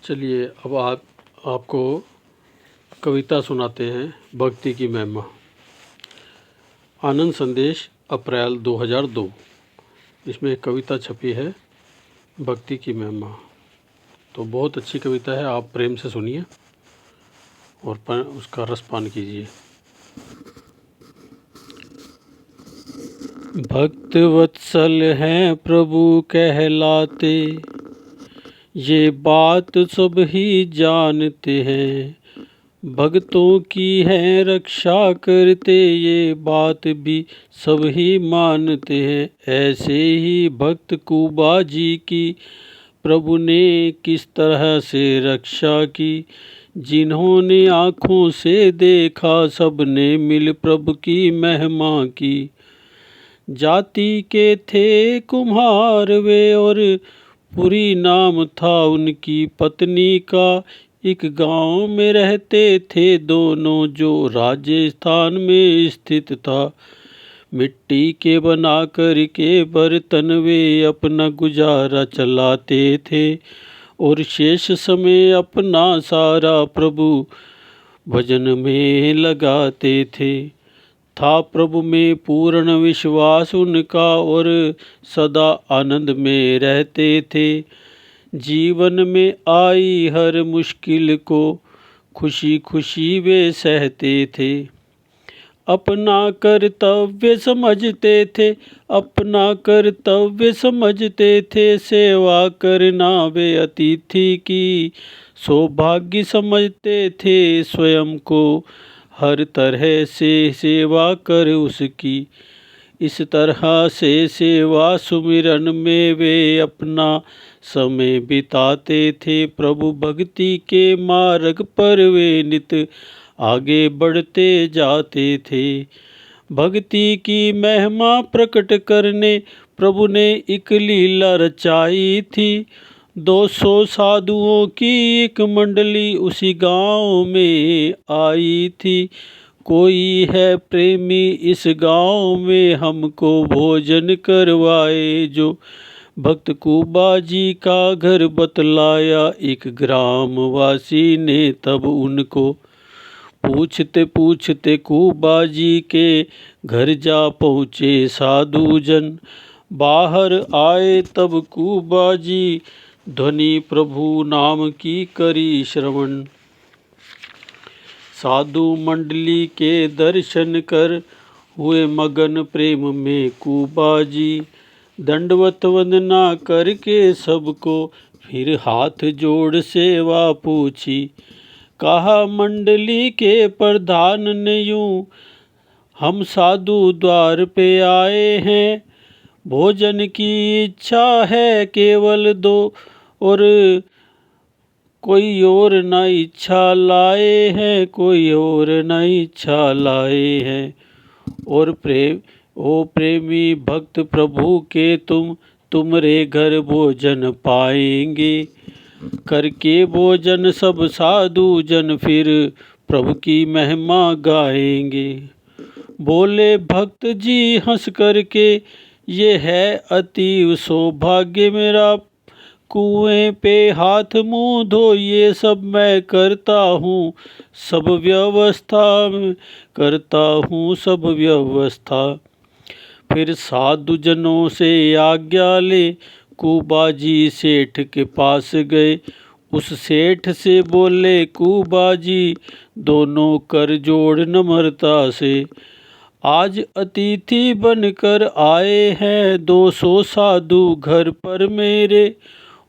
चलिए अब आपको कविता सुनाते हैं भक्ति की महिमा। आनंद संदेश अप्रैल 2002। इसमें एक कविता छपी है भक्ति की महिमा। तो बहुत अच्छी कविता है, आप प्रेम से सुनिए और उसका रसपान कीजिए। भक्त वत्सल हैं प्रभु कहलाते, ये बात सब ही जानते हैं। भक्तों की है रक्षा करते, ये बात भी सब ही मानते हैं। ऐसे ही भक्त कुबा जी की प्रभु ने किस तरह से रक्षा की। जिन्होंने आँखों से देखा, सबने मिल प्रभु की महिमा की। जाति के थे कुम्हार वे और पुरी नाम था उनकी पत्नी का। एक गांव में रहते थे दोनों, जो राजस्थान में स्थित था। मिट्टी के बना कर के बर्तन वे अपना गुजारा चलाते थे, और शेष समय अपना सारा प्रभु भजन में लगाते थे। था प्रभु में पूर्ण विश्वास उनका, और सदा आनंद में रहते थे। जीवन में आई हर मुश्किल को खुशी खुशी वे सहते थे। अपना कर्तव्य समझते थे, अपना कर्तव्य समझते थे। सेवा करना वे अतिथि की सौभाग्य समझते थे। स्वयं को हर तरह से सेवा कर उसकी। इस तरह से सेवा सुमिरन में वे अपना समय बिताते थे। प्रभु भक्ति के मार्ग पर वे नित आगे बढ़ते जाते थे। भक्ति की महिमा प्रकट करने प्रभु ने एक लीला रचाई थी। 200 साधुओं की एक मंडली उसी गांव में आई थी। कोई है प्रेमी इस गांव में, हमको भोजन करवाए जो। भक्त कुबा जी का घर बतलाया एक ग्रामवासी ने तब उनको। पूछते पूछते कुबा जी के घर जा पहुँचे साधु जन। बाहर आए तब कुबा जी ध्वनि प्रभु नाम की करी श्रवण। साधु मंडली के दर्शन कर हुए मगन प्रेम में कुबा जी। दंडवत वंदना करके सबको फिर हाथ जोड़ सेवा पूछी। कहा मंडली के प्रधान ने यूं, हम साधु द्वार पे आए हैं। भोजन की इच्छा है केवल दो, और कोई और न इच्छा लाए हैं, कोई और न इच्छा लाए हैं। और प्रेमी भक्त प्रभु के तुमरे घर भोजन पाएंगे। करके भोजन सब साधु जन फिर प्रभु की महिमा गाएंगे। बोले भक्त जी हंस करके, ये है अति सौभाग्य मेरा। कुएं पे हाथ मुंह धोइए, सब मैं करता हूँ सब व्यवस्था करता हूँ सब व्यवस्था। फिर साधु जनों से आज्ञा ले कुबा जी सेठ के पास गए। उस सेठ से बोले कुबा जी दोनों कर जोड़ नम्रता से। आज अतिथि बनकर आए हैं 200 साधु घर पर मेरे।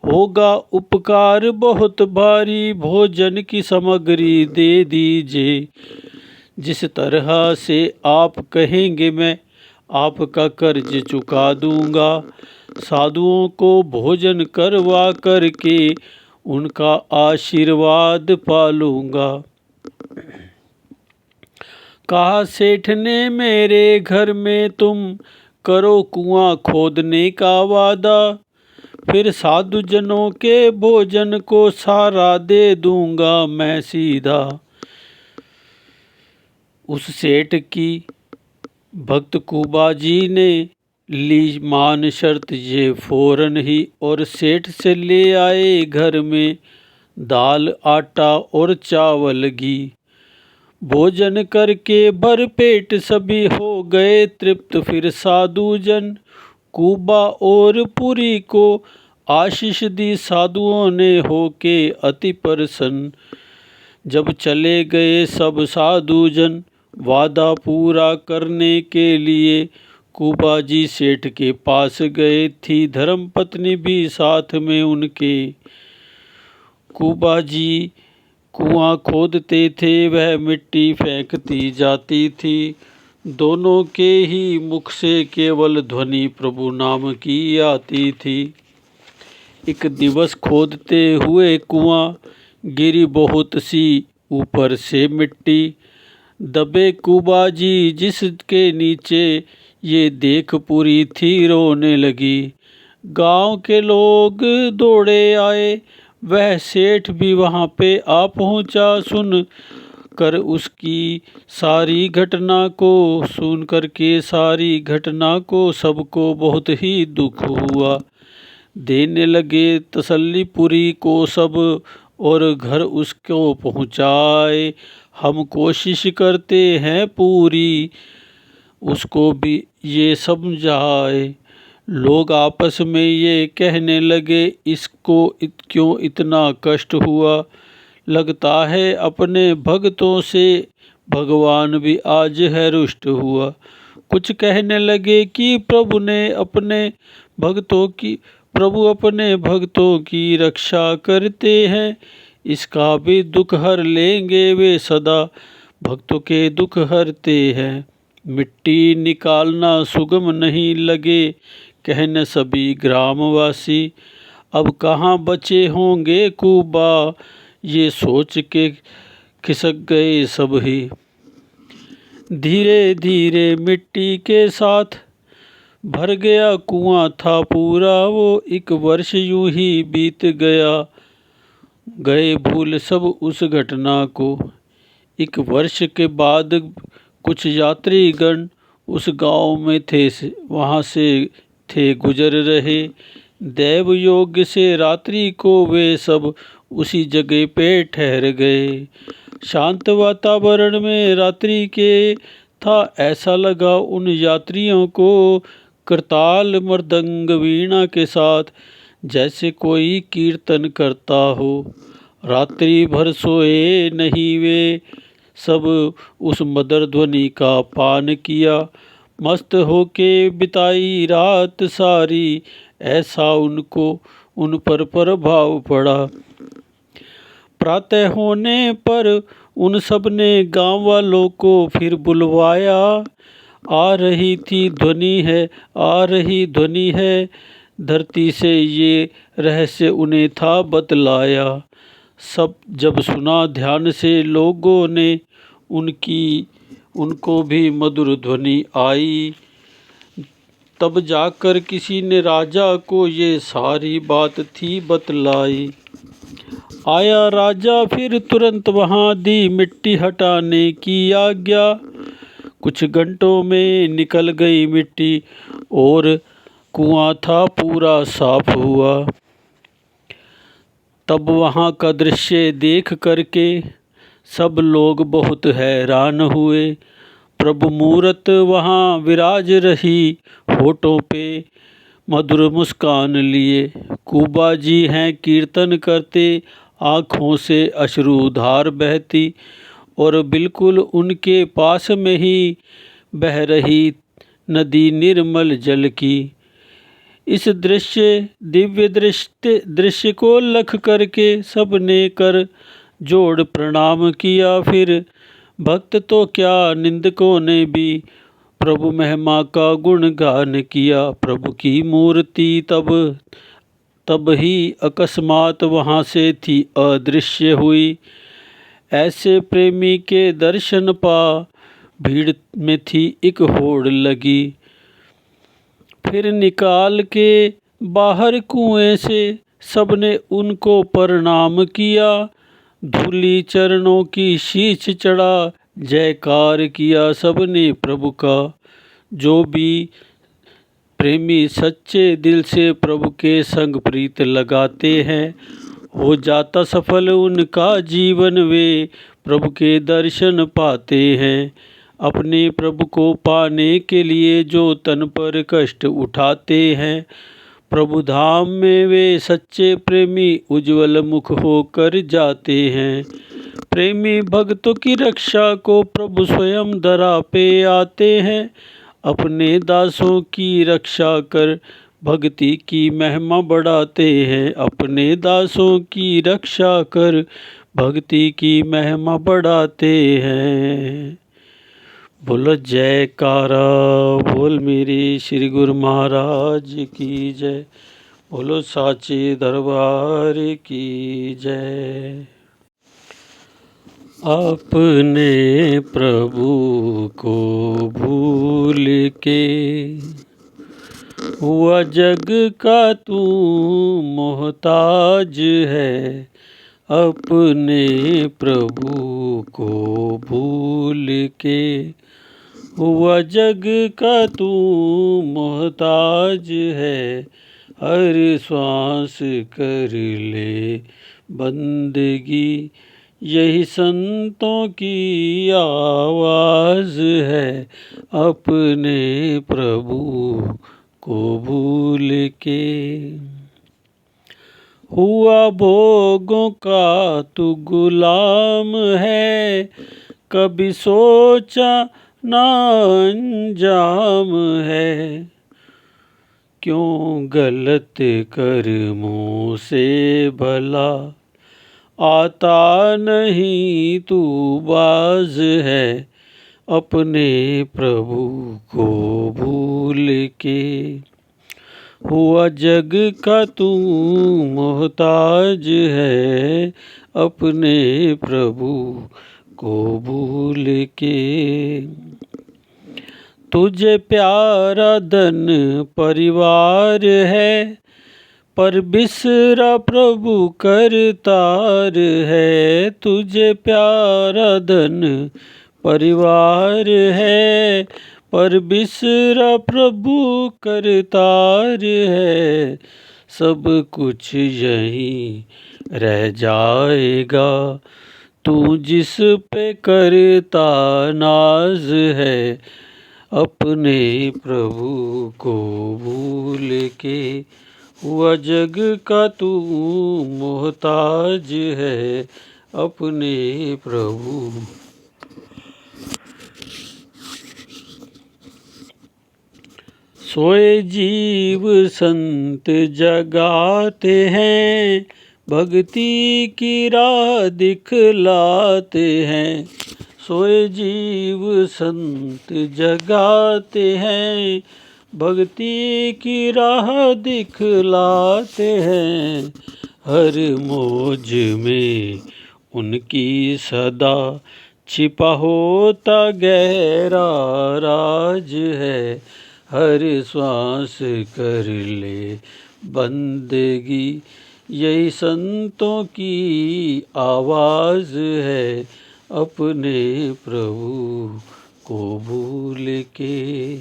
होगा उपकार बहुत भारी, भोजन की सामग्री दे दीजिए। जिस तरह से आप कहेंगे मैं आपका कर्ज चुका दूंगा। साधुओं को भोजन करवा करके उनका आशीर्वाद पालूंगा। कहा सेठ ने मेरे घर में तुम करो कुआं खोदने का वादा। फिर साधु जनों के भोजन को सारा दे दूंगा मैं सीधा। उस सेठ की भक्त कुबा जी ने ली मान शर्त ये फौरन ही, और सेठ से ले आए घर में दाल आटा और चावल घी। भोजन करके भर पेट सभी हो गए तृप्त। फिर साधु जन कुबा और पुरी को आशीष दी साधुओं ने होके अति प्रसन्न। जब चले गए सब साधु जन वादा पूरा करने के लिए कुबा जी सेठ के पास गए। थी धर्मपत्नी भी साथ में उनके। कुबा जी कुआं खोदते थे, वह मिट्टी फेंकती जाती थी। दोनों के ही मुख से केवल ध्वनि प्रभु नाम की आती थी। एक दिवस खोदते हुए कुआं गिरी बहुत सी ऊपर से मिट्टी। दबे कुबा जी जिसके नीचे ये देख पूरी थी रोने लगी। गांव के लोग दौड़े आए, वह सेठ भी वहां पे आ पहुंचा। सुन कर उसकी सारी घटना को सुन कर के सारी घटना को सबको बहुत ही दुख हुआ। देने लगे तसल्ली पुरी को सब और घर उसको पहुँचाए। हम कोशिश करते हैं पूरी उसको भी ये समझाए। लोग आपस में ये कहने लगे, इसको क्यों इतना कष्ट हुआ। लगता है अपने भक्तों से भगवान भी आज है रुष्ट हुआ। कुछ कहने लगे कि प्रभु अपने भक्तों की रक्षा करते हैं, इसका भी दुख हर लेंगे वे सदा भक्तों के दुख हरते हैं। मिट्टी निकालना सुगम नहीं लगे कहने सभी ग्रामवासी। अब कहाँ बचे होंगे कुबा, ये सोच के खिसक गए सब ही। धीरे धीरे मिट्टी के साथ भर गया कुआं था पूरा वो। एक वर्ष यूं ही बीत गया, गए भूल सब उस घटना को। एक वर्ष के बाद कुछ यात्रीगण उस गांव में थे, वहां से थे गुजर रहे। दैव योग से रात्रि को वे सब उसी जगह पे ठहर गए। शांत वातावरण में रात्रि के था, ऐसा लगा उन यात्रियों को करताल मृदंग वीणा के साथ जैसे कोई कीर्तन करता हो। रात्रि भर सोए नहीं वे सब उस मधुर ध्वनि का पान किया। मस्त होके बिताई रात सारी, ऐसा उनको उन पर प्रभाव पड़ा। प्रातः होने पर उन सब ने गांव वालों को फिर बुलवाया। आ रही थी ध्वनि है, आ रही ध्वनि है, धरती से ये रहस्य उन्हें था बतलाया। सब जब सुना ध्यान से लोगों ने उनको भी मधुर ध्वनि आई। तब जाकर किसी ने राजा को ये सारी बात थी बतलाई। आया राजा फिर तुरंत वहां दी मिट्टी हटाने की आज्ञा। कुछ घंटों में निकल गई मिट्टी और कुआं था पूरा साफ हुआ। तब वहां का दृश्य देख करके सब लोग बहुत हैरान हुए। प्रभु मूरत वहां विराज रही, होठों पे मधुर मुस्कान लिए। कुबा जी हैं कीर्तन करते, आँखों से अश्रुधार बहती और बिल्कुल उनके पास में ही बह रही नदी निर्मल जल की। इस दिव्य दृश्य को लख करके सबने कर जोड़ प्रणाम किया। फिर भक्त तो क्या निंदकों ने भी प्रभु महिमा का गुणगान किया। प्रभु की मूर्ति तब ही अकस्मात वहाँ से थी अदृश्य हुई। ऐसे प्रेमी के दर्शन पा भीड़ में थी एक होड़ लगी। फिर निकाल के बाहर कुएं से सबने उनको प्रणाम किया। धूली चरणों की शीश चढ़ा, जयकार किया सबने प्रभु का। जो भी प्रेमी सच्चे दिल से प्रभु के संग प्रीत लगाते हैं, हो जाता सफल उनका जीवन, वे प्रभु के दर्शन पाते हैं। अपने प्रभु को पाने के लिए जो तन पर कष्ट उठाते हैं, प्रभु धाम में वे सच्चे प्रेमी उज्जवल मुख होकर जाते हैं। प्रेमी भक्तों की रक्षा को प्रभु स्वयं धरा पे आते हैं। अपने दासों की रक्षा कर भक्ति की महिमा बढ़ाते हैं। अपने दासों की रक्षा कर भक्ति की महिमा बढ़ाते हैं। बोलो जयकारा, बोल मेरे श्री गुरु महाराज की जय। बोलो साचे दरबार की जय। अपने प्रभु को भूल के हुआ जग का तू मोहताज है। अपने प्रभु को भूल के हुआ जग का तू मोहताज है। हर श्वास कर ले बंदगी, यही संतों की आवाज़ है। अपने प्रभु को भूल के हुआ भोगों का तू गुलाम है। कभी सोचा ना अंजाम है, क्यों गलत कर्मों से भला आता नहीं तू बाज है। अपने प्रभु को भूल के हुआ जग का तू मोहताज है। अपने प्रभु को भूल के तुझे प्यारा धन परिवार है, पर बिसरा प्रभु करतार है। तुझे प्यारा धन परिवार है, पर बिसरा प्रभु करतार है। सब कुछ यहीं रह जाएगा, तू जिस पे करता नाज है। अपने प्रभु को भूल के हुआ जग का तू मोहताज है। अपने प्रभु सोए जीव संत जगाते हैं, भक्ति की राह दिखलाते हैं। सोए जीव संत जगाते हैं, भक्ति की राह दिखलाते हैं। हर मौज में उनकी सदा छिपा होता गहरा राज है। हर श्वास कर ले बंदगी, यही संतों की आवाज़ है। अपने प्रभु को भूल के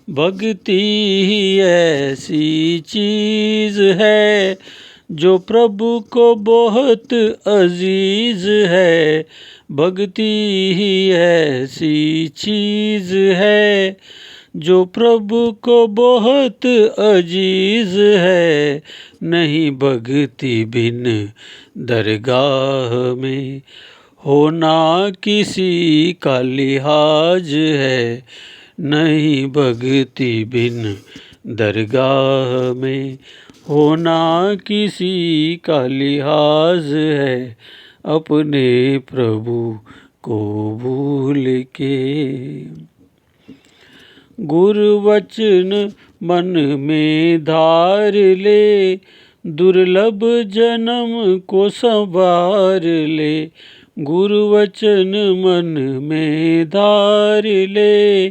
भक्ति ही ऐसी चीज़ है, जो प्रभु को बहुत अजीज है। भक्ति ही ऐसी चीज़ है, जो प्रभु को बहुत अजीज है। नहीं भक्ति बिन दरगाह में होना किसी का लिहाज है। नहीं भक्ति बिन दरगाह में होना किसी का लिहाज है। अपने प्रभु को भूल के गुरु वचन मन में धार ले, दुर्लभ जन्म को संवार ले। गुरु वचन मन में धार ले,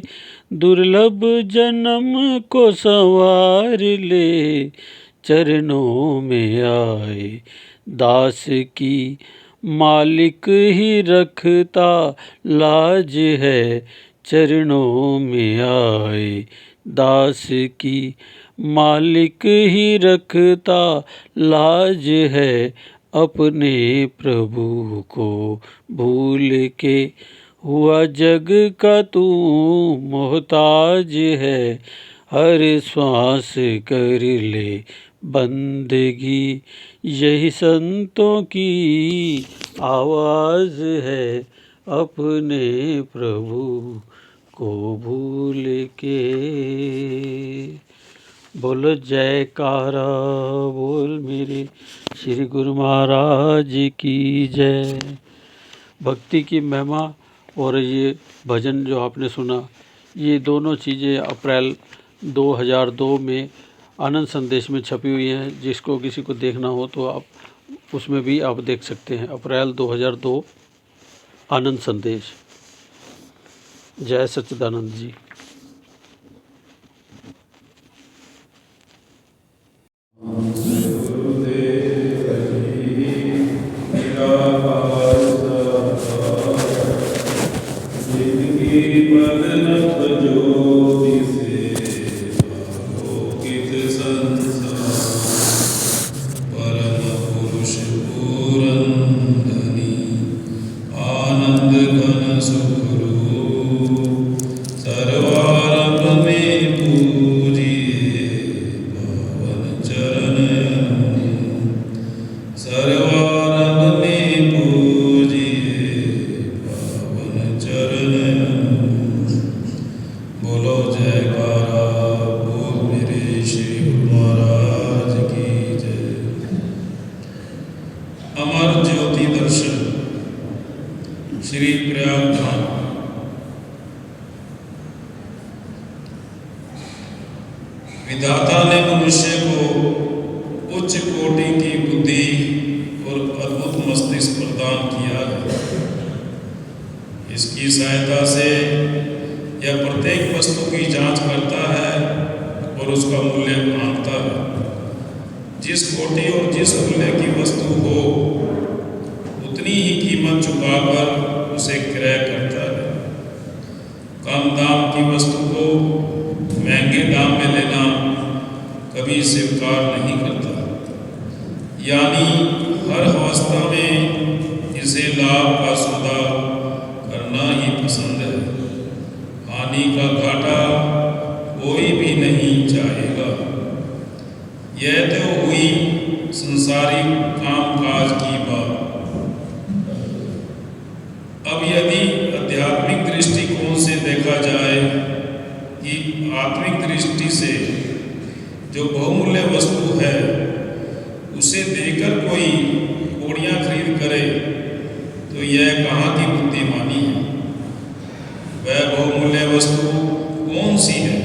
दुर्लभ जन्म को संवार ले। चरणों में आए दास की मालिक ही रखता लाज है। चरणों में आए दास की मालिक ही रखता लाज है, अपने प्रभु को भूल के। हुआ जग का तू मोहताज है, हर श्वास कर ले बंदगी। यही संतों की आवाज़ है, अपने प्रभु को भूल के। बोलो जयकारा बोल मेरे श्री गुरु महाराज की जय। भक्ति की महिमा और ये भजन जो आपने सुना, ये दोनों चीज़ें अप्रैल 2002 में आनंद संदेश में छपी हुई हैं। जिसको किसी को देखना हो तो आप उसमें भी आप देख सकते हैं। अप्रैल 2002 आनंद संदेश। जय सच्चिदानंद जी। श्री प्रयाग धाम। विधाता ने मनुष्य को उच्च कोटि की बुद्धि और अद्भुत मस्तिष्क प्रदान किया है। इसकी सहायता से यह प्रत्येक वस्तु की जांच करता है और उसका मूल्य आंकता है। जिस कोटि और जिस मूल्य की वस्तु हो उतनी ही कीमत चुकाकर उसे क्रय करता है। कम दाम की वस्तु को महंगे दाम में लेना कभी स्वीकार नहीं करता, यानी हर अवस्था में इसे लाभ का सौदा करना ही पसंद है। हानि का घाटा कोई भी नहीं चाहेगा। यह तो हुई संसारिक कामकाज की बात। अब यदि आध्यात्मिक दृष्टिकोण से देखा जाए कि आत्मिक दृष्टि से जो बहुमूल्य वस्तु है उसे देकर कोई कोड़ियाँ खरीद करे तो यह कहाँ की बुद्धिमानी है। वह बहुमूल्य वस्तु कौन सी है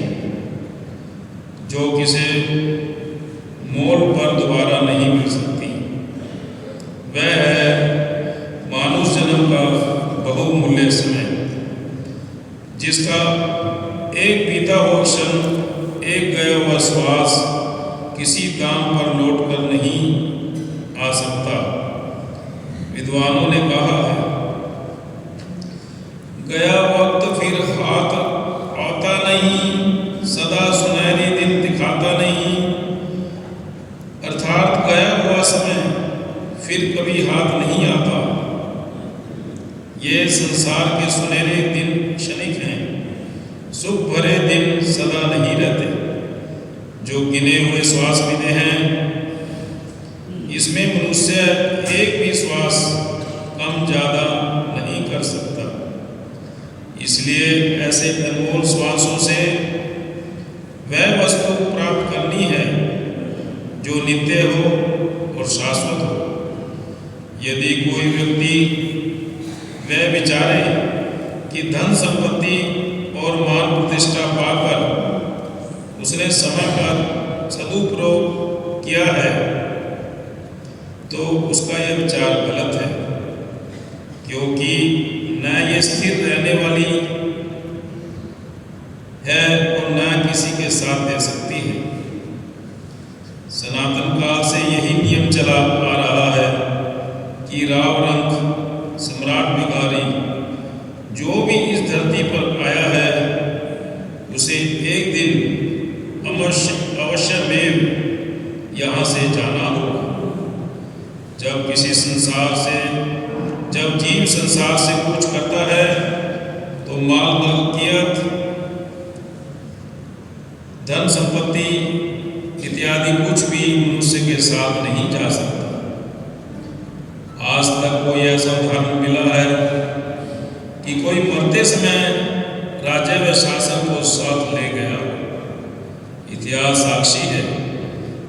जो किसी मोल पर दोबारा नहीं मिल सकती। वह है मानुष जन्म का बहुमूल्य समय, जिसका एक बीता हुआ क्षण, एक गया हुआ श्वास किसी दाम पर लौट कर नहीं आ सकता। विद्वानों ने कहा है, गया वक्त फिर हाथ आता नहीं, सदा सुनहरी दिन दिखाता नहीं। अर्थात गया हुआ समय फिर कभी हाथ नहीं आता। ये संसार के सुनहरे दिन क्षणिक हैं, सुख भरे दिन सदा नहीं रहते। जो गिने हुए श्वास मिले हैं, इसमें मनुष्य एक भी श्वास कम ज़्यादा नहीं कर सकता। इसलिए ऐसे अनमोल श्वासों से वह वस्तु प्राप्त करनी है जो नित्य हो और शाश्वत हो। यदि कोई व्यक्ति वह विचारे कि धन संपत्ति और मान प्रतिष्ठा पाकर उसने समय का सदुपयोग किया है तो उसका यह विचार गलत है, क्योंकि न ये स्थिर रहने वाली है और न किसी के साथ दे सकती है। सनातन काल से यही नियम चला आ रहा है कि राव रंक सम्राट भिखारी जो भी इस धरती पर आया है उसे एक दिन अवश्य यहाँ से जाना होगा। जब जीव संसार से कुछ करता है तो माल मलकियत, धन संपत्ति इत्यादि कुछ भी मनुष्य के साथ नहीं जा सकता। आज तक कोई ऐसा उदाहरण मिला है कि कोई मरते समय राज्य व शासन को साथ ले गया। इतिहास साक्षी है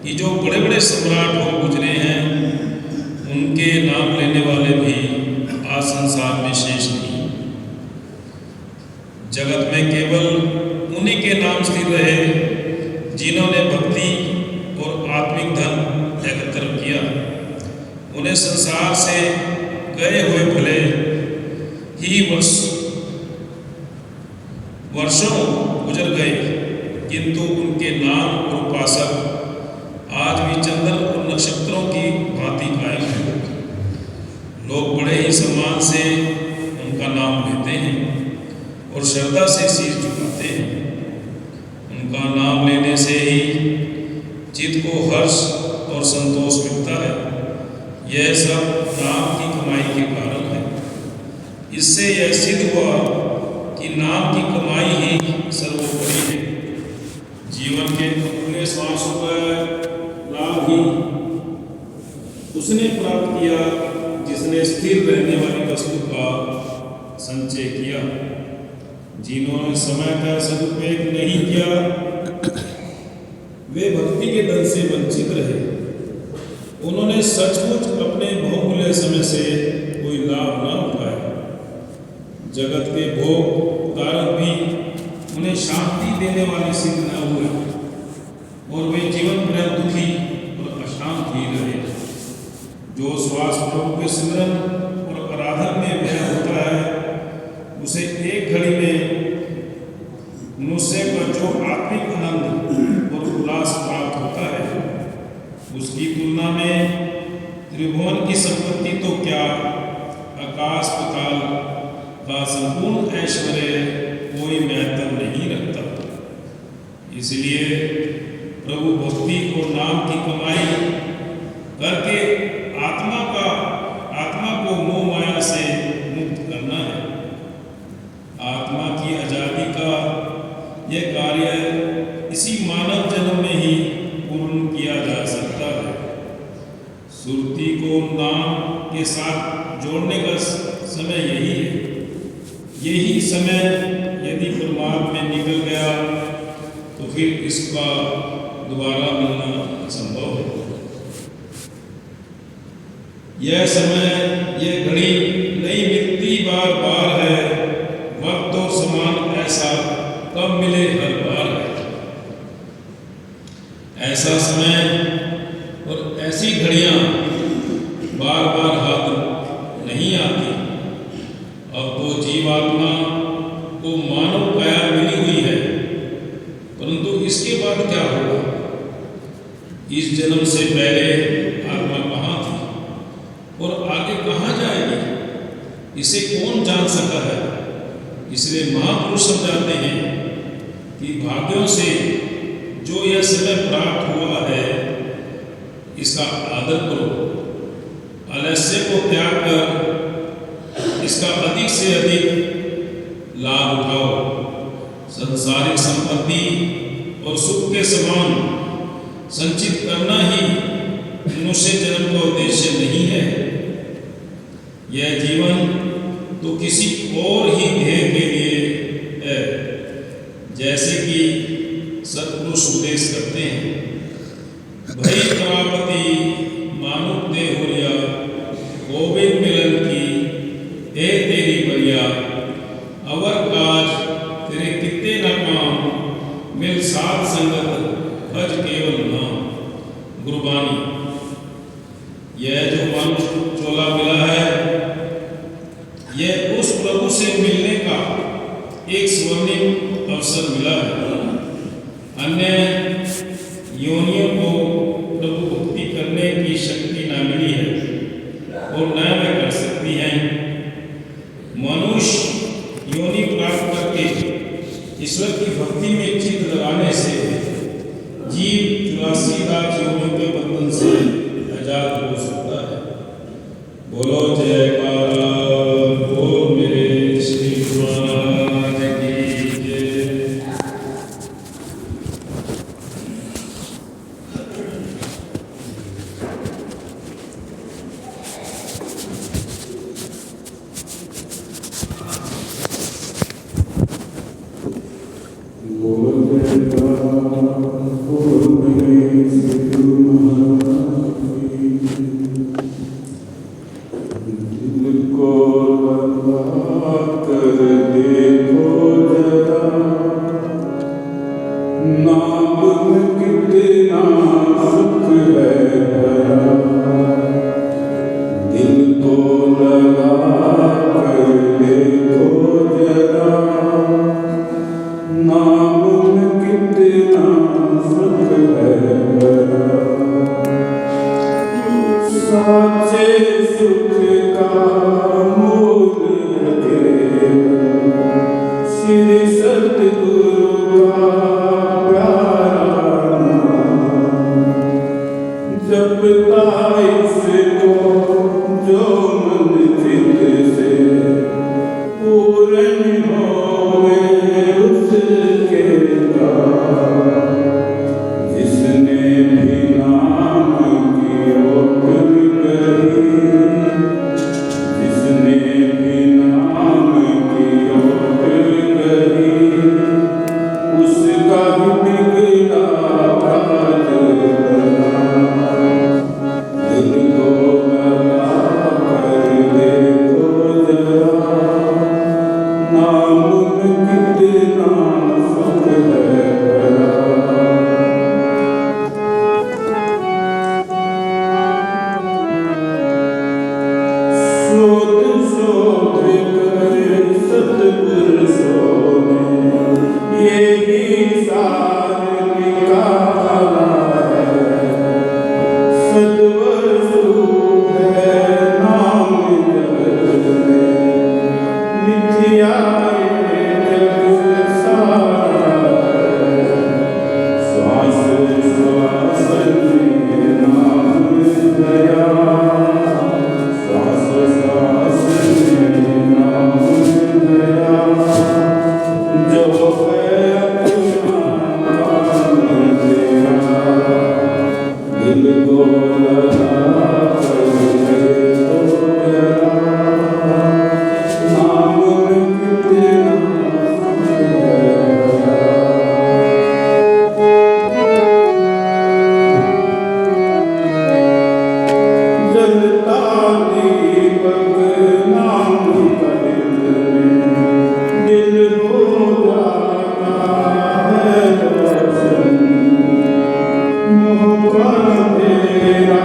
कि जो बड़े बड़े सम्राट हो गुजरे हैं, उनके नाम लेने वाले भी आज संसार में शेष नहीं। जगत में केवल उन्हीं के नाम स्थिर रहे जिन्होंने भक्ति और आत्मिक धन एकत्र किया। उन्हें संसार से गए हुए भले ही वर्षों गुजर गए, किंतु उनके नाम और उपासक आज भी चंद्र और नक्षत्रों की भांति कायम है। लोग बड़े ही सम्मान से उनका नाम लेते हैं और श्रद्धा से सिर झुकाते हैं। उनका नाम लेने से ही चित्त को हर्ष और संतोष मिलता है। यह सब नाम की कमाई के कारण है। इससे यह सिद्ध हुआ कि नाम की कमाई ही सर्वोपरि है। जीवन के अपने श्वासों का लाभ ही उसने प्राप्त किया जिसने स्थिर रहने वाली वस्तु का संचय किया। जिन्होंने समय का सदुपयोग नहीं किया, वे भक्ति के धन से वंचित रहे। उन्होंने सचमुच अपने बहुमूल्य समय से कोई लाभ न उठाया। जगत के भोग कारक भी उन्हें शांति देने वाले सिद्ध न हुए और वे जीवन भर दुखी और अशांत ही रहे। जो श्वास प्रभु के सिमरन और आराधन में व्यय होता है, उसे एक घड़ी में मनुष्य का जो आत्मिक आनंद और उल्लास प्राप्त होता है, उसकी तुलना में त्रिभुवन की संपत्ति तो क्या, आकाश पाताल का संपूर्ण ऐश्वर्य कोई महत्व नहीं रखता। इसलिए प्रभु भक्ति और नाम की कमाई करके आत्मा को मोह माया से मुक्त करना है। आत्मा की आजादी का यह कार्य इसी मानव जन्म में ही पूर्ण किया जा सकता है। सुरती को नाम के साथ जोड़ने का समय यही है। यही समय यदि परमात्मा में निकल गया तो फिर इसका दोबारा मिलना असंभव है। यह समय, यह घड़ी नहीं मिलती बार बार है। वक्त और समान ऐसा कब मिले हर बार है। ऐसा समय और ऐसी घड़ियां बार बार हाथ नहीं आती। अब तो जीवात्मा को मानव काया मिली हुई है, परंतु इसके बाद क्या होगा? इस जन्म से पहले आत्मा कहाँ थी और आगे कहाँ जाएगी, इसे कौन जान सकता है। इसलिए महापुरुष समझाते हैं कि भाग्यों से जो यह समय प्राप्त हुआ है, इसका आदर करो। आलस्य को त्याग कर इसका अधिक से अधिक लाभ उठाओ। सांसारिक संपत्ति और सुख के समान संचित करना ही मनुष्य जन्म का उद्देश्य नहीं है। यह जीवन तो किसी और ही ध्येय के लिए है। जैसे कि सत्पुरुष उपदेश करते हैं, भई करापति मानुक दे होरिया, गोविंद मिलन की हे तेरी बरिया, अवर काज तेरे कितने न काम, मिल साथ संगत भज केवल नाम। गुरबानी। यह जो मन चोला मिला है, यह उस प्रभु से मिलने का एक स्वर्णिम अवसर मिला है। अन्य योनियों को प्रभु भक्ति करने की शक्ति न मिली है और न वे कर सकती हैं। मनुष्य योनि प्राप्त करके ईश्वर की भक्ति में चित्त लगाने से जीव 84 लाख योनियों के बंधन साचे सुख का मूल श्री सतगुरु का प्यारा नाम जपता इसको जो मन चित से पूर्ण होवे उसके दास जिसने भी नाम की ओट कही जिसने भी नाम की ओट कही उसका बिगड़ा काज दिल को लगा कर देखो जरा नाम में कितना सुख है भरा शोध शोध कर सतगुर सोने ये भी सार निकाला है सद्वस्तु है नाम जगत में मिथ्या जग सारा है श्वास श्वास में नाम गया श्वास श्वास में नाम गया जो है अपना काम तेरा दिल को लगा कर देखो जरा नाम में कितना सुख है भरा जलता दीपक नाम का दिल हो जाता है रोशन मोह का अंधेरा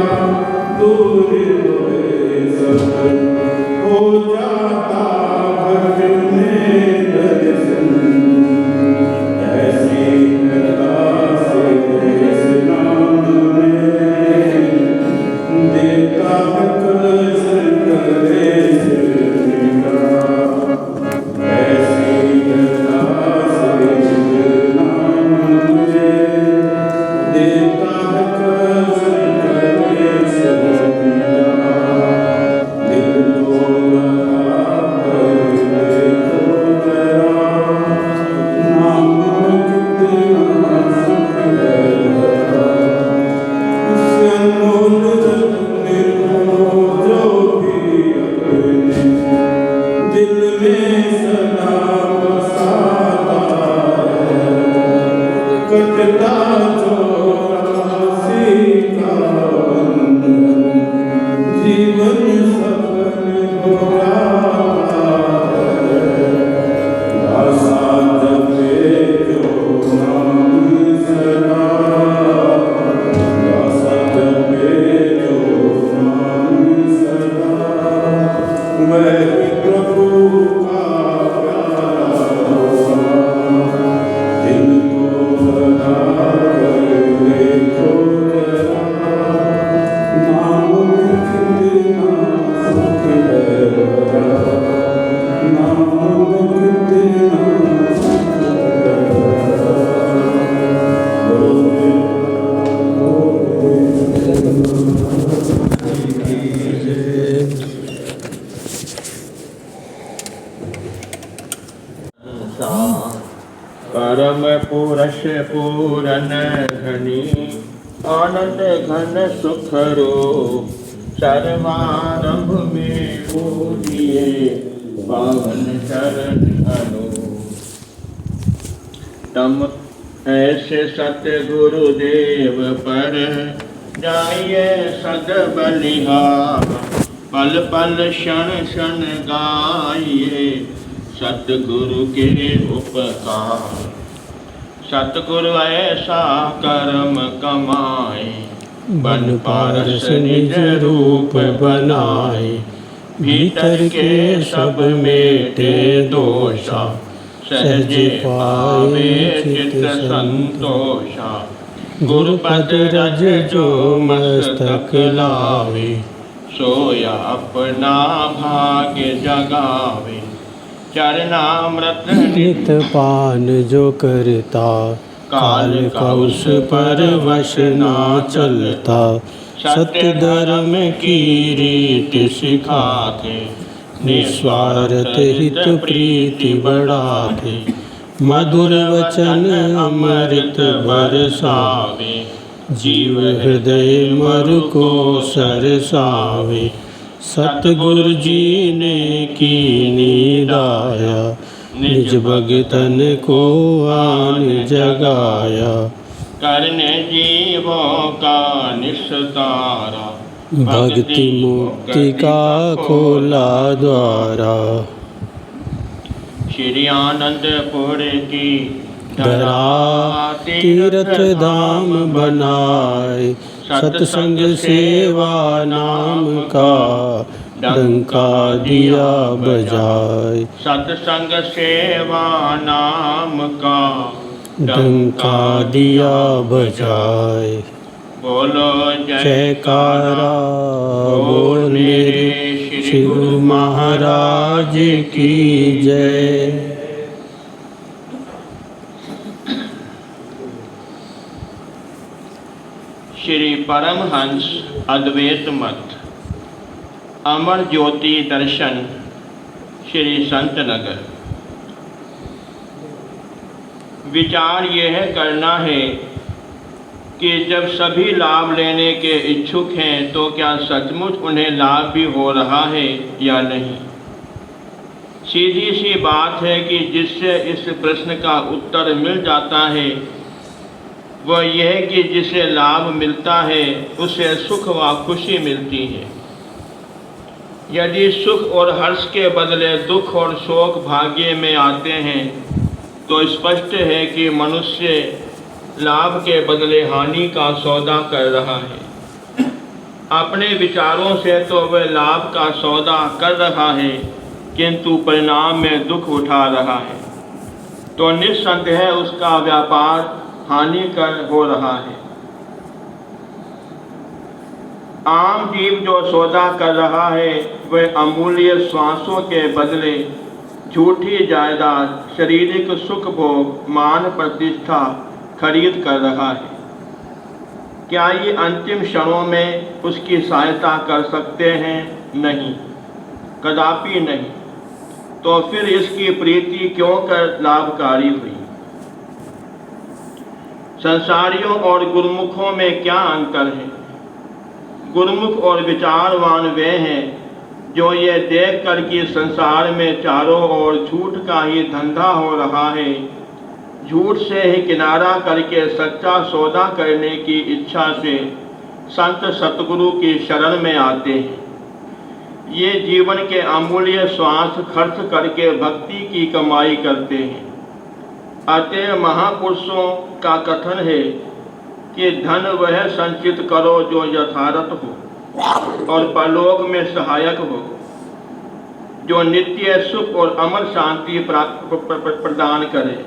दूर होए सब हो जाता भटने दर्शन ऐसी अरदास इस नाम में देता है कष्ट करे सिरका ऐसी अरदास इस नाम में देता है कष्ट करे सिरका दिल को लगा कर देखो जरा नाम में कितना सुख है भरा इस अनमोल रत्न को जो भी अपने दिल में सदा बसाता है कटता चौरासी का बंधन जीवन सफल हो जाता है दासा जपे जो नाम सदा दासा जपे जो नाम सदा वह प्रभु का प्यारा हुआ दिल को लगा कर देखो जरा नाम में कितना सुख है भरा नाम में कितना सुख है परम पुरुष पूरन घनी आनंद घन सुख रूप सर्वारंभ में पूजिए पावन चरण अनु तम ऐसे सतगुरुदेव पर जाइए सद बलिहार पल पल क्षण क्षण गाइए सतगुरु के उपकार सतगुरु ऐसा कर्म कमाए बन पारस निज रूप बनाए भीतर के सब मेटे दोषा सहज पावे चित संतोषा गुरुपद रज जो मस्तक लावे सोया अपना भाग्य जगावे। चरणामृत नित पान जो करता, काल का उस पर वश ना चलता। सत्य धर्म की रीत सिखाते, निस्वार्थ हित प्रीति बढ़ाते। मधुर वचन अमृत बरसावे, जीव हृदय मर को सरसावे। सतगुरु जी ने कीनी दाया, निज भगतन को आन जगाया। करने जीवों का निस्तारा, भक्ति मुक्ति का खोला द्वारा। श्री आनंदपुर की धरा तीर्थ धाम बनाए, सत्संग सेवा नाम का डंका दिया बजाए। सत्संग सेवा नाम का डंका दिया बजाए। बोलो जयकारा बोल मेरे श्री गुरु महाराज की जय। श्री परमहंस अद्वैत मत अमर ज्योति दर्शन श्री संत नगर। विचार यह करना है कि जब सभी लाभ लेने के इच्छुक हैं तो क्या सचमुच उन्हें लाभ भी हो रहा है या नहीं। सीधी सी बात है कि जिससे इस प्रश्न का उत्तर मिल जाता है वह यह कि जिसे लाभ मिलता है उसे सुख व खुशी मिलती है। यदि सुख और हर्ष के बदले दुख और शोक भाग्य में आते हैं तो स्पष्ट है कि मनुष्य लाभ के बदले हानि का सौदा कर रहा है। अपने विचारों से तो वह लाभ का सौदा कर रहा है किंतु परिणाम में दुख उठा रहा है, तो निस्संदेह उसका व्यापार हानि कर हो रहा है। आम जीव जो सौदा कर रहा है वह अमूल्य श्वासों के बदले झूठी जायदाद, शारीरिक सुख भोग, मान प्रतिष्ठा खरीद कर रहा है। क्या ये अंतिम क्षणों में उसकी सहायता कर सकते हैं? नहीं, कदापि नहीं। तो फिर इसकी प्रीति क्यों कर लाभकारी हुई? संसारियों और गुरुमुखों में क्या अंतर है? गुरुमुख और विचारवान वे हैं जो ये देख कर कि संसार में चारों ओर झूठ का ही धंधा हो रहा है, झूठ से ही किनारा करके सच्चा सौदा करने की इच्छा से संत सतगुरु की शरण में आते हैं। ये जीवन के अमूल्य श्वास खर्च करके भक्ति की कमाई करते हैं। अतः महापुरुषों का कथन है कि धन वह संचित करो जो यथार्थ हो और परलोक में सहायक हो, जो नित्य सुख और अमर शांति प्रदान करे।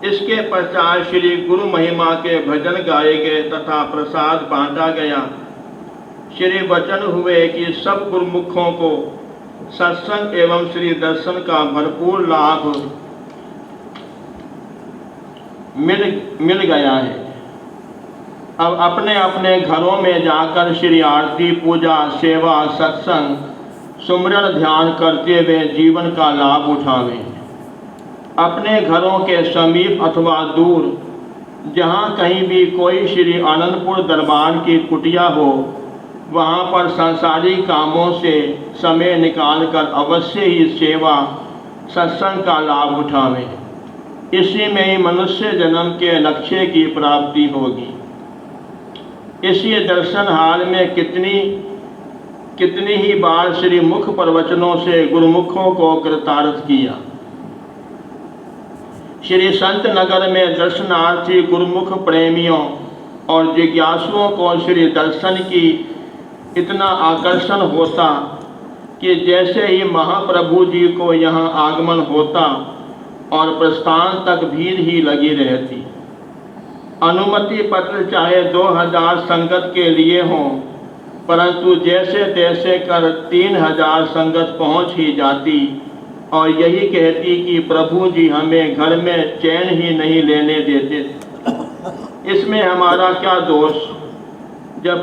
इसके पश्चात श्री गुरु महिमा के भजन गाए गए तथा प्रसाद बांटा गया। श्री वचन हुए कि सब गुरुमुखों को सत्संग एवं श्री दर्शन का भरपूर लाभ मिल गया है। अब अपने अपने घरों में जाकर श्री आरती, पूजा, सेवा, सत्संग, सुमरन ध्यान करते हुए जीवन का लाभ उठावें। अपने घरों के समीप अथवा दूर जहाँ कहीं भी कोई श्री आनंदपुर दरबार की कुटिया हो, वहाँ पर सांसारिक कामों से समय निकालकर अवश्य ही सेवा, सत्संग का लाभ उठावें। इसी में ही मनुष्य जन्म के लक्ष्य की प्राप्ति होगी। इसी दर्शन हाल में कितनी ही बार श्री मुख प्रवचनों से गुरुमुखों को कृतार्थ किया। श्री संत नगर में दर्शनार्थी गुरुमुख प्रेमियों और जिज्ञासुओं को श्री दर्शन की इतना आकर्षण होता कि जैसे ही महाप्रभु जी को यहाँ आगमन होता और प्रस्थान तक भीड़ ही लगी रहती। अनुमति पत्र चाहे 2000 संगत के लिए हों परंतु जैसे तैसे कर 3000 संगत पहुंच ही जाती और यही कहती कि प्रभु जी हमें घर में चैन ही नहीं लेने देते। इसमें हमारा क्या दोष? जब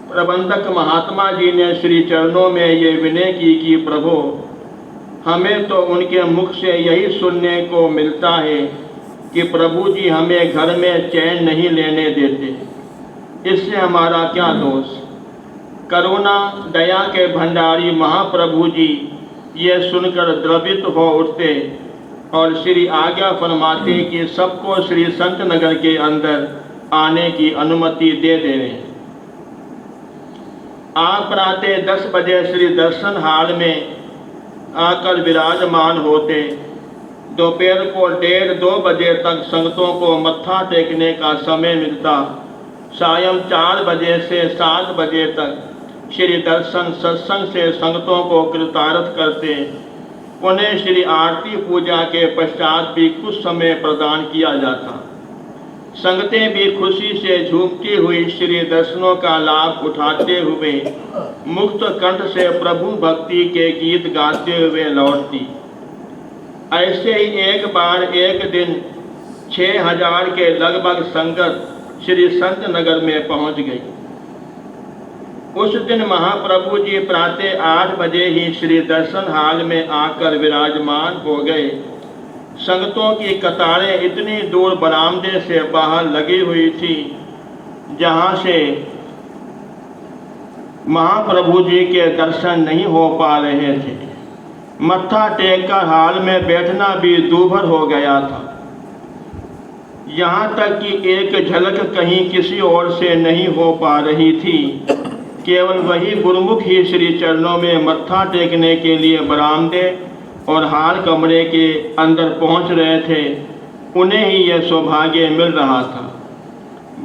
प्रबंधक महात्मा जी ने श्री चरणों में ये विनय की कि प्रभु हमें तो उनके मुख से यही सुनने को मिलता है कि प्रभु जी हमें घर में चैन नहीं लेने देते, इससे हमारा क्या दोष? करुणा दया के भंडारी महाप्रभु जी ये सुनकर द्रवित हो उठते और श्री आज्ञा फरमाते कि सबको श्री संत नगर के अंदर आने की अनुमति दे दें। आप प्रातः 10 बजे श्री दर्शन हाल में आकर विराजमान होते। दोपहर को 1:30-2 बजे तक संगतों को मत्था टेकने का समय मिलता। सायं 4 बजे से 7 बजे तक श्री दर्शन सत्संग से संगतों को कृतार्थ करते। उन्हें श्री आरती पूजा के पश्चात भी कुछ समय प्रदान किया जाता। संगतें भी खुशी से झूमती हुई श्री दर्शनों का लाभ उठाते हुए मुक्त कंठ से प्रभु भक्ति के गीत गाते हुए लौटती। ऐसे ही एक बार एक दिन 6000 के लगभग संगत श्री संत नगर में पहुंच गई। उस दिन महाप्रभु जी प्रातः 8 बजे ही श्री दर्शन हाल में आकर विराजमान हो गए। संगतों की कतारें इतनी दूर बरामदे से बाहर लगी हुई थी जहां से महाप्रभु जी के दर्शन नहीं हो पा रहे थे। मत्था टेककर हाल में बैठना भी दूभर हो गया था। यहाँ तक कि एक झलक कहीं किसी और से नहीं हो पा रही थी। केवल वही गुरुमुख ही श्री चरणों में मत्था टेकने के लिए बरामदे और हाल कमरे के अंदर पहुंच रहे थे। उन्हें ही यह सौभाग्य मिल रहा था।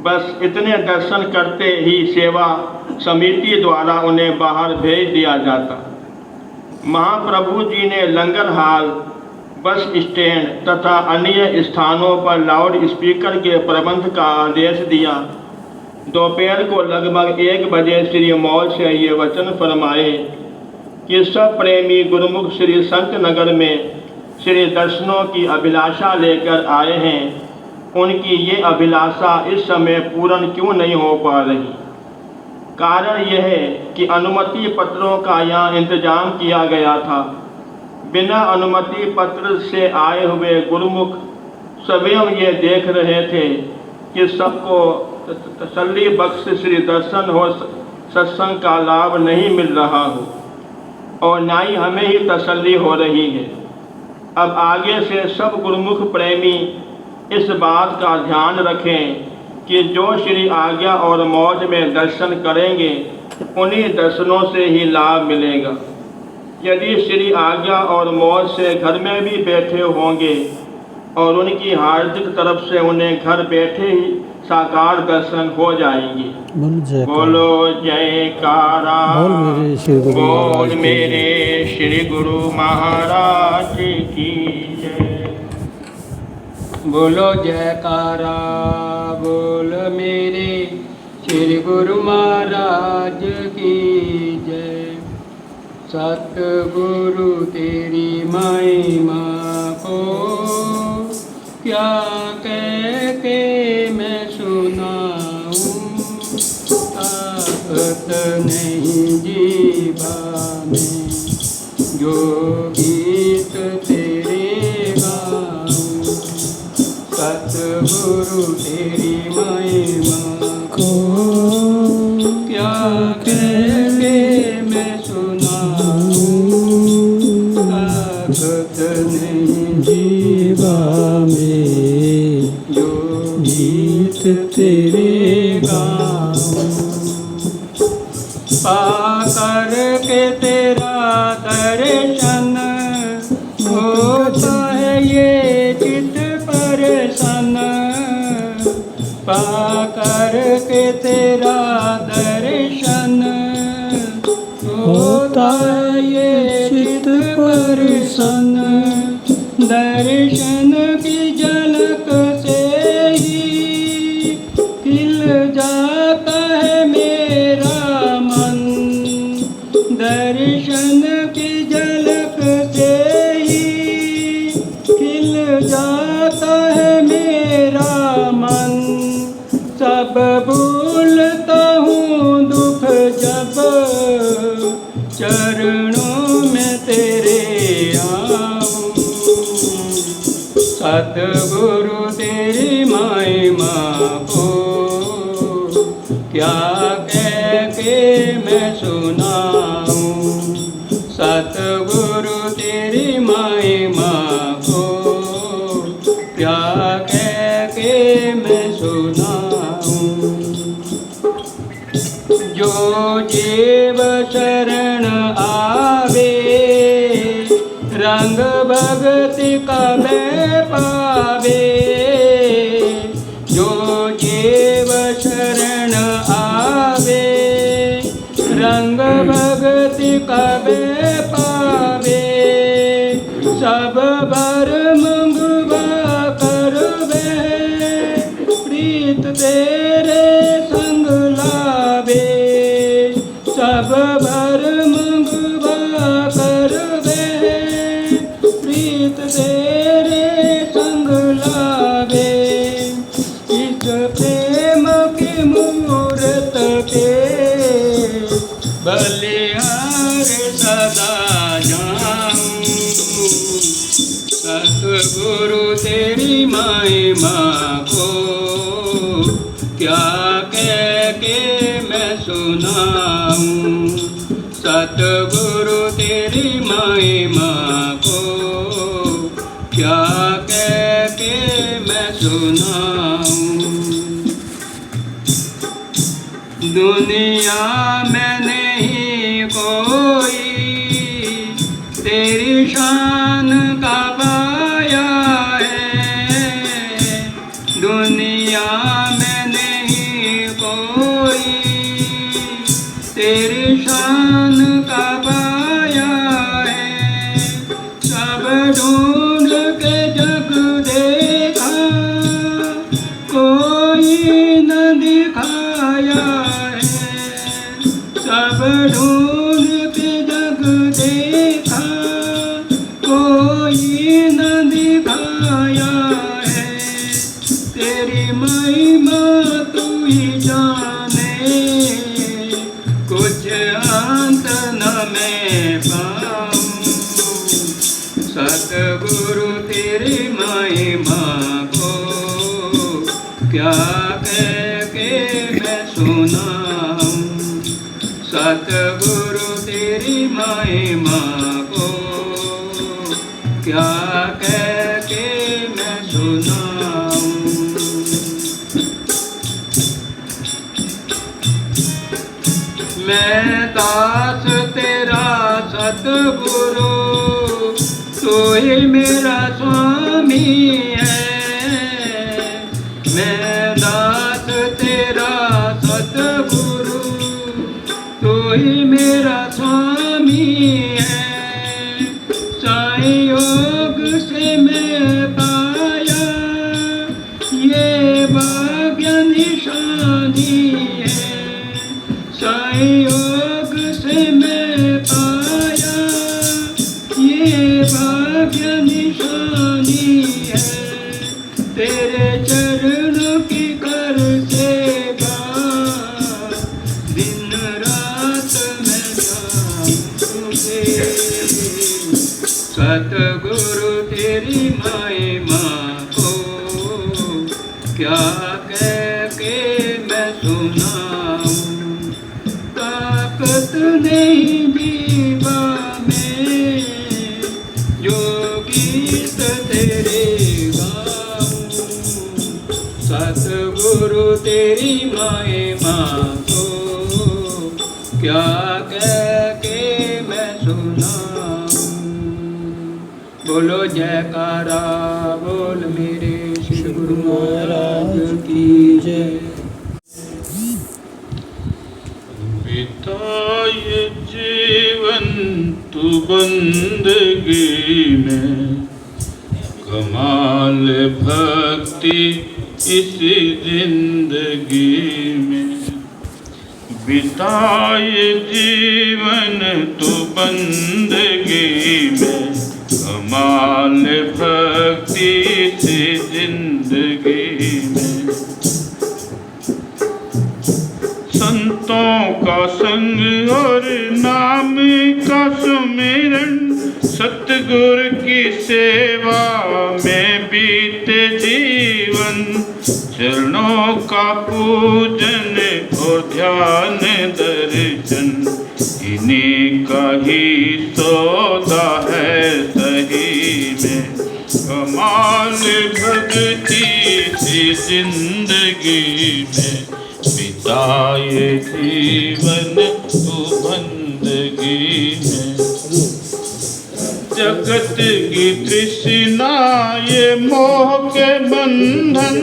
बस इतने दर्शन करते ही सेवा समिति द्वारा उन्हें बाहर भेज दिया जाता। महाप्रभु जी ने लंगर हाल, बस स्टैंड तथा अन्य स्थानों पर लाउड स्पीकर के प्रबंध का आदेश दिया। दोपहर को लगभग 1 बजे श्री मौल से ये वचन फरमाए कि सब प्रेमी गुरुमुख श्री संत नगर में श्री दर्शनों की अभिलाषा लेकर आए हैं। उनकी ये अभिलाषा इस समय पूर्ण क्यों नहीं हो पा रही? कारण यह है कि अनुमति पत्रों का यहाँ इंतजाम किया गया था। बिना अनुमति पत्र से आए हुए गुरुमुख स्वयं ये देख रहे थे कि सबको तसल्ली बख्श श्री दर्शन हो सत्संग का लाभ नहीं मिल रहा हो और ना ही हमें ही तसल्ली हो रही है। अब आगे से सब गुरुमुख प्रेमी इस बात का ध्यान रखें कि जो श्री आज्ञा और मौज में दर्शन करेंगे उन्हीं दर्शनों से ही लाभ मिलेगा। यदि श्री आज्ञा और मौज से घर में भी बैठे होंगे और उनकी हार्दिक तरफ से उन्हें घर बैठे ही साकार दर्शन हो जाएंगे। बोलो जयकारा, बोल मेरे श्री गुरु महाराज की जय। बोलो जयकारा, बोल मेरे श्री गुरु महाराज की जय। सतगुरु तेरी महिमा को क्या कह के मैं सुनाऊं, ताकत नहीं जीवा में जो गीत तेरे गाऊं। सतगुरु तेरी महिमा को क्या कह के मैं सुनाऊं, ताकत नहीं जीवा में जो गीत तेरे गाऊं। पाकर के तेरा दर्शन होता है ये चित प्रसन्न। पाकर के तेरा दर्शन होता है ये चित प्रसन्न। दर्शन की झलक से ही खिल जाता है मेरा कह के मैं सुनाऊं सतगुरु तेरी महिमा को, क्या कह के मैं सुनाऊं। जो जीव शरण आवे रंग भक्ति कबे पावे, जो जीव शरण आवे रंग भक्ति कबे पावे, सब भर मंगवा करवे प्रीत तेरे संग लावे, सब भर मंगवा करवे प्रीत तेरे संग लावे। इस प्रेम की मूरत के बलिहार सदा जाऊं, सतगुरु तेरी महिमा को, क्या कह के मैं सुनाऊं। सतगुरु तेरी महिमा को, क्या कह के मैं सुनाऊं। दुनिया में नहीं कोई तेरी शान का पाया है, दुनिया में नहीं कोई तेरी शान का पाया है। सब ढूंढ के जग देखा कोई न दिखाया है, सब ढूंढ के जग देखा कोई न दिखाया है। तेरी महिमा तू ही जाने, कुछ अंत न मैं पाऊं। सतगुरु तेरी महिमा को, क्या कह के मैं सुनाऊं। सतगुरु तेरी महिमा को, क्या कह के मैं सुनाऊं। मैं दास तेरा सतगुरु, तू ही मेरा स्वामी है। मैं दास तेरा सतगुरु, तू ही मेरा स्वामी है। संयोग से मैं पाया ये भाग्य निशानी है, संयोग से मैं पाया ये भाग्य निशानी है। तेरे चरणों की कर सेवा दिन रात मैं जाऊंगे। सतगुरु तेरी महिमा को, क्या कह के मैं सुनाऊं। ताकत नहीं जीवा में जो गीत तेरे गाऊं। सतगुरु तेरी महिमा को, क्या कह के मैं सुनाऊं। बोलो जयकारा बोल मेरे श्री गुरु महाराज की जय। बिताए जीवन तू बंदगी में, कमाल भक्ति इस जिंदगी में। बिताए जीवन तू बंदगी में, कमाल भक्ति इस जिंदगी में। संतों का संग और नाम का सुमिरन, सतगुर की सेवा में बीते जीवन। चरणों का पूजन और ध्यान दर्शन, इन्हीं का ही सौदा है सही में। कमाल भक्ति सी जिंदगी में, बिताए जीवन तू बंदगी में। जगत की तृष्णा ये मोह के बंधन,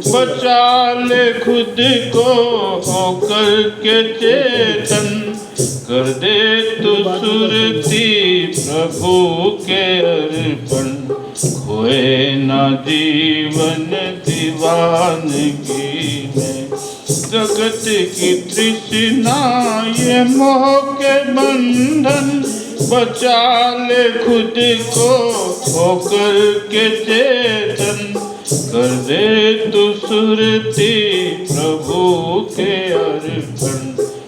बचा ले खुद को होकर के चेतन। कर दे तू सुरती प्रभु के अर्पण, खोए ना जीवन दीवानगी में। जगत की तृष्णा ये मोह के बंधन, बचा ले खुद को होकर के चेतन। कर दे तू सुरती प्रभु के अर्पण,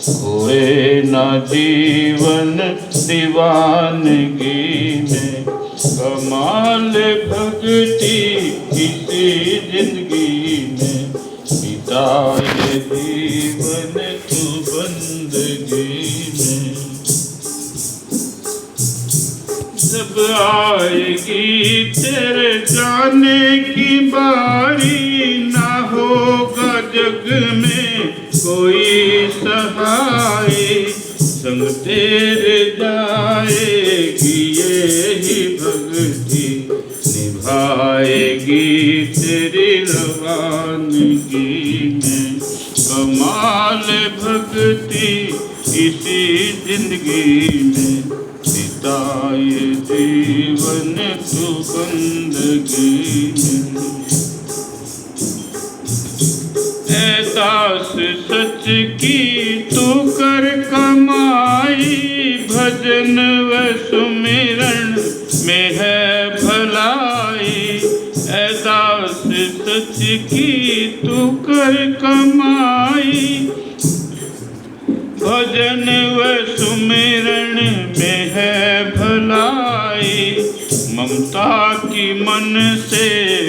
खोए ना जीवन दीवानगी में। कमाल भक्ति इसी जिंदगी में, बिताए जीवन तू बंदगी में। जब आएगी तेरे जाने की बारी, ना होगा जग में कोई सहाय। संग तेरे जाएगी यही भक्ति, निभाएगी तेरी रवानगी में। कमाल भक्ति इसी जिंदगी में, बिताए जीवन तू बंदगी में। ऐ दास सच की तू कर कमाई, भजन व सुमिरन में है भलाई। ऐ दास सच की तू कर कमाई, भजन व सुमिरन में है भलाई। ममता की मन से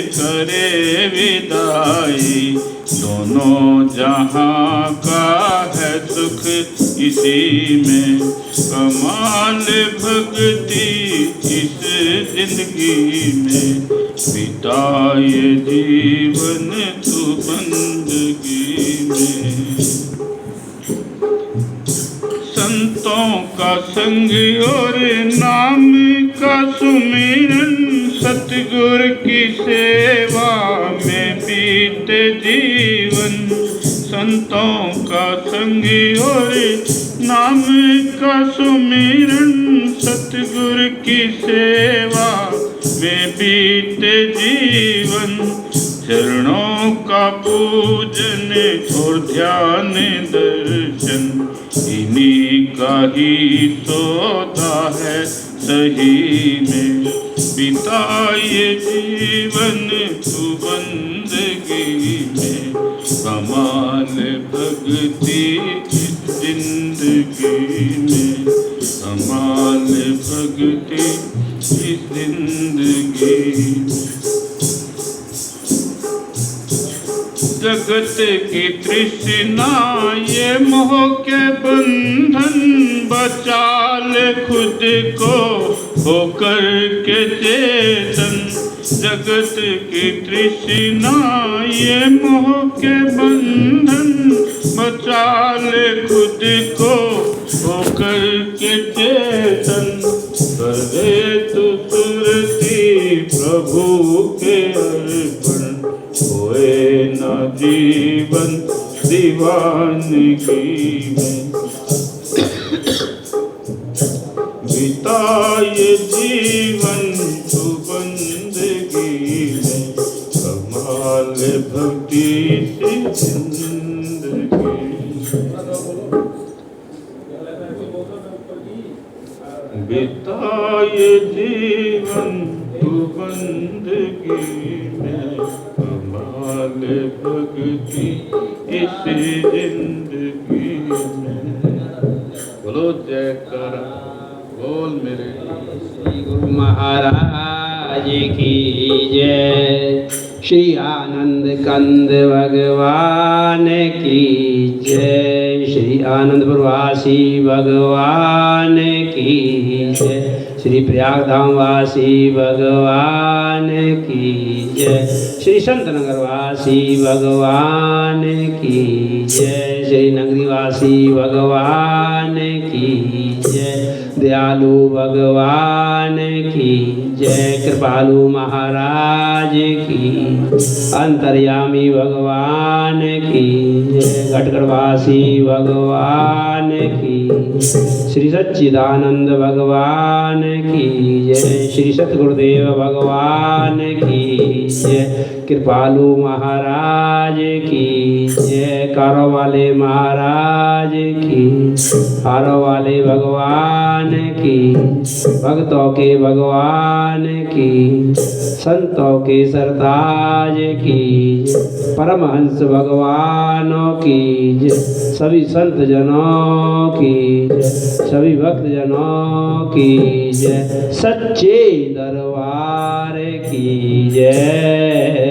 करे विदाई, दोनों जहां का है सुख इसी में। कमाल भक्ति इस जिंदगी में, बिताए जीवन तू बंदगी में। संतों का संग और नाम का सुमिरन, सतगुर की सेवा में बीते जीवन। संतों का संग और नाम का सुमिरन, सतगुर की सेवा में बीते जीवन। चरणों का पूजन और ध्यान दर्शन, इन्हीं का ही सौदा है सही में। बिताए जीवन तू बंदगी में, कमाल भक्ति इस जिंदगी में। कमाल भक्ति इस जिंदगी में। जगत की तृष्णा ये मोह के बंधन, बचा ले खुद को होकर के चेतन। जगत की तृष्णा ये मोह के बंधन, बचा ले खुद को होकर के चेतन। कर दे तू सुरती प्रभु के अर्पण, खोए ना जीवन दीवानगी में। बिताए जीवन तू बंदगी में, कमाल भक्ति से जिंदगी। बिताए जीवन तू बंदगी में, कमाल भक्ति इस जिंदगी में। बोलो जयकारा बोल मेरे श्री गुरु महाराज की जय। श्री आनंद कंद भगवान की जय। श्री आनंद प्रवासी भगवान की जय। श्री प्रयाग धाम वासी भगवान की जय। श्री संत नगर वासी भगवान की जय। श्री नगरीवासी भगवान की जय। दयालु भगवान की जय। कृपालु महाराज की। अंतर्यामी भगवान की जय। घटगढ़वासी भगवान की। श्री सच्चिदानंद भगवान की जय। श्री सतगुरुदेव भगवान की जय। कृपालु महाराज की जय। कारो वाले महाराज की। हारो वाले भगवान की। भक्तों के भगवान की। संतों के सरताज की। परमहंस भगवानों की जय। सभी संत जनों की जय। सभी भक्त जनों की जय। सच्चे दरबार की जय।